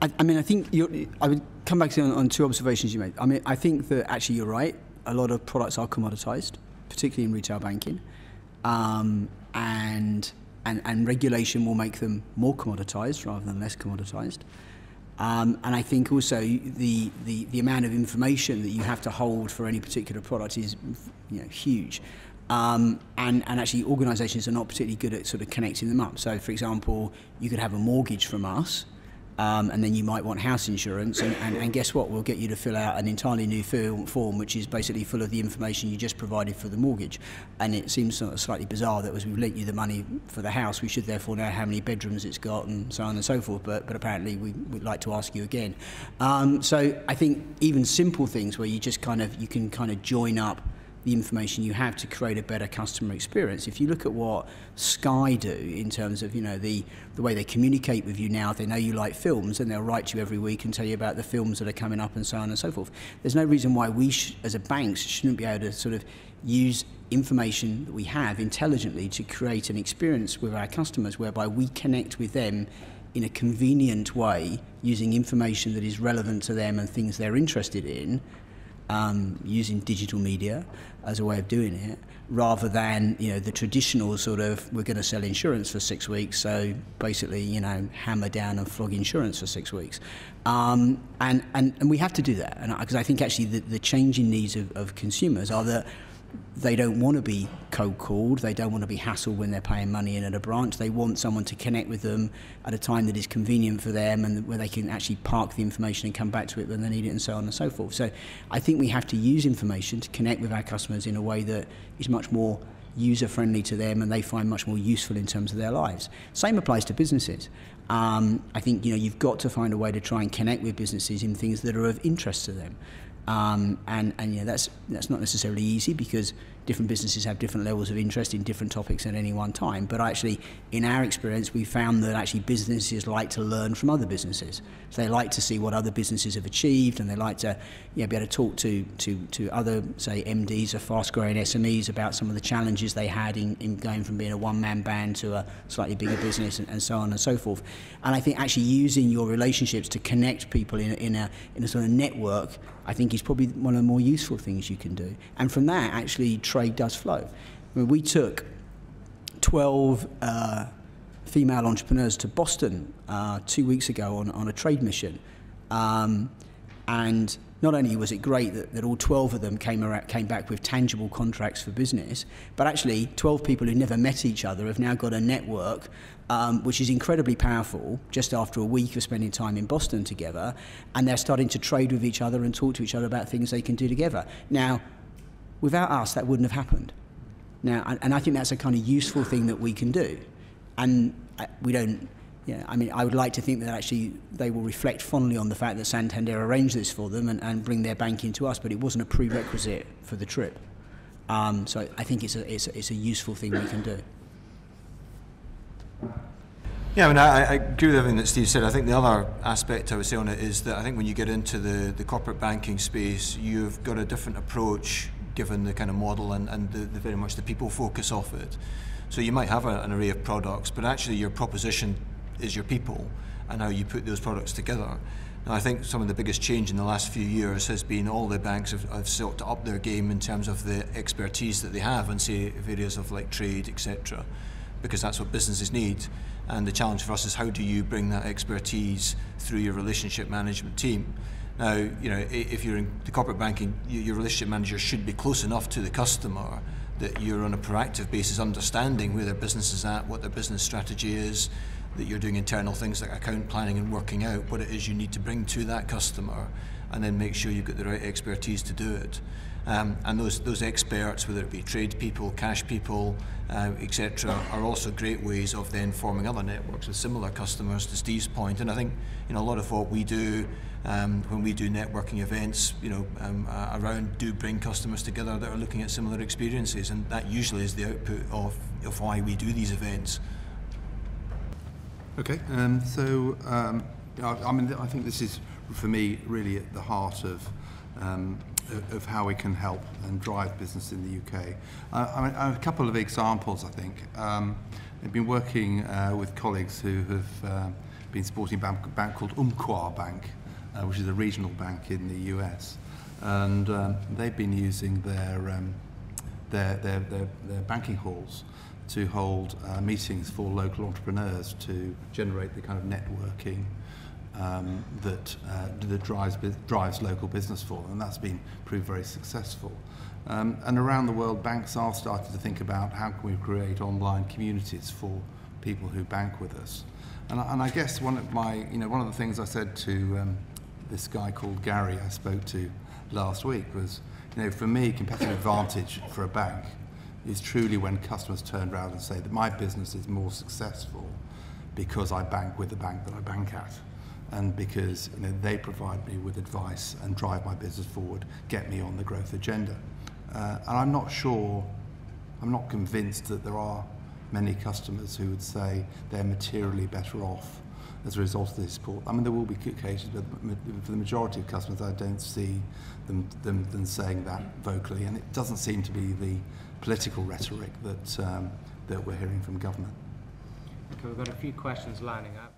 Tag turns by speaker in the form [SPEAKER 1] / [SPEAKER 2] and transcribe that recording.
[SPEAKER 1] I mean, I think I would come back to on two observations you made. I mean, I think that actually you're right. A lot of products are commoditized, particularly in retail banking, and regulation will make them more commoditized rather than less commoditized. And I think also the amount of information that you have to hold for any particular product is, huge. And actually organisations are not particularly good at sort of connecting them up. So, for example, you could have a mortgage from us, and then you might want house insurance, and guess what? We'll get you to fill out an entirely new form, which is basically full of the information you just provided for the mortgage. And it seems sort of slightly bizarre that as we've lent you the money for the house, we should therefore know how many bedrooms it's got and so on and so forth, but apparently we'd like to ask you again. So I think even simple things where you can kind of join up the information you have to create a better customer experience. If you look at what Sky do in terms of the way they communicate with you now, they know you like films and they'll write to you every week and tell you about the films that are coming up and so on and so forth. There's no reason why we as a bank shouldn't be able to sort of use information that we have intelligently to create an experience with our customers whereby we connect with them in a convenient way using information that is relevant to them and things they're interested in, using digital media as a way of doing it, rather than the traditional sort of we're going to sell insurance for 6 weeks, so basically hammer down and flog insurance for 6 weeks, and we have to do that, and because I think actually the changing needs of consumers are that they don't want to be cold called, they don't want to be hassled when they're paying money in at a branch. They want someone to connect with them at a time that is convenient for them and where they can actually park the information and come back to it when they need it and so on and so forth. So I think we have to use information to connect with our customers in a way that is much more user friendly to them and they find much more useful in terms of their lives. Same applies to businesses. I think you've got to find a way to try and connect with businesses in things that are of interest to them. That's not necessarily easy because different businesses have different levels of interest in different topics at any one time. But actually, in our experience, we found that actually businesses like to learn from other businesses. So they like to see what other businesses have achieved, and they like to be able to talk to other, say, MDs of fast-growing SMEs about some of the challenges they had in going from being a one-man band to a slightly bigger business and so on and so forth. And I think actually using your relationships to connect people in a sort of network, I think is probably one of the more useful things you can do. And from that, actually, trade does flow. I mean, we took 12 female entrepreneurs to Boston 2 weeks ago on a trade mission. And not only was it great that all 12 of them came back with tangible contracts for business, but actually 12 people who never met each other have now got a network which is incredibly powerful just after a week of spending time in Boston together, and they're starting to trade with each other and talk to each other about things they can do together. Now, without us, that wouldn't have happened. Now, and I think that's a kind of useful thing that we can do. And we don't, I mean, I would like to think that actually they will reflect fondly on the fact that Santander arranged this for them and bring their banking to us, but it wasn't a prerequisite for the trip. So I think it's a useful thing we can do.
[SPEAKER 2] Yeah, I mean, I agree with everything that Steve said. I think the other aspect I would say on it is that I think when you get into the corporate banking space, you've got a different approach given the kind of model and the very much the people focus of it. So you might have an array of products, but actually your proposition is your people and how you put those products together. And I think some of the biggest change in the last few years has been all the banks have sought to up their game in terms of the expertise that they have in, say, areas of like trade, etc., because that's what businesses need. And the challenge for us is how do you bring that expertise through your relationship management team. Now, if you're in the corporate banking, your relationship manager should be close enough to the customer that you're on a proactive basis understanding where their business is at, what their business strategy is, that you're doing internal things like account planning and working out what it is you need to bring to that customer, and then make sure you've got the right expertise to do it. And those experts, whether it be trade people, cash people, etc., are also great ways of then forming other networks with similar customers, to Steve's point. And I think a lot of what we do when we do networking events, around do bring customers together that are looking at similar experiences, and that usually is the output of why we do these events.
[SPEAKER 3] Okay, I mean, I think this is, for me, really at the heart of how we can help and drive business in the UK. I mean, a couple of examples, I think. I've been working with colleagues who have been supporting a bank called Umpqua Bank, which is a regional bank in the US, and they've been using their banking halls to hold meetings for local entrepreneurs to generate the kind of networking that drives local business for them, and that's been proved very successful. And around the world, banks are starting to think about how can we create online communities for people who bank with us. And I guess one of the things I said to this guy called Gary I spoke to last week was, for me, competitive advantage for a bank is truly when customers turn around and say that my business is more successful because I bank with the bank that I bank at, and because they provide me with advice and drive my business forward, get me on the growth agenda. And I'm not convinced that there are many customers who would say they're materially better off as a result of this support. I mean, there will be occasions, but for the majority of customers, I don't see them saying that vocally, and it doesn't seem to be the political rhetoric that we're hearing from government.
[SPEAKER 4] Okay, we've got a few questions lining up.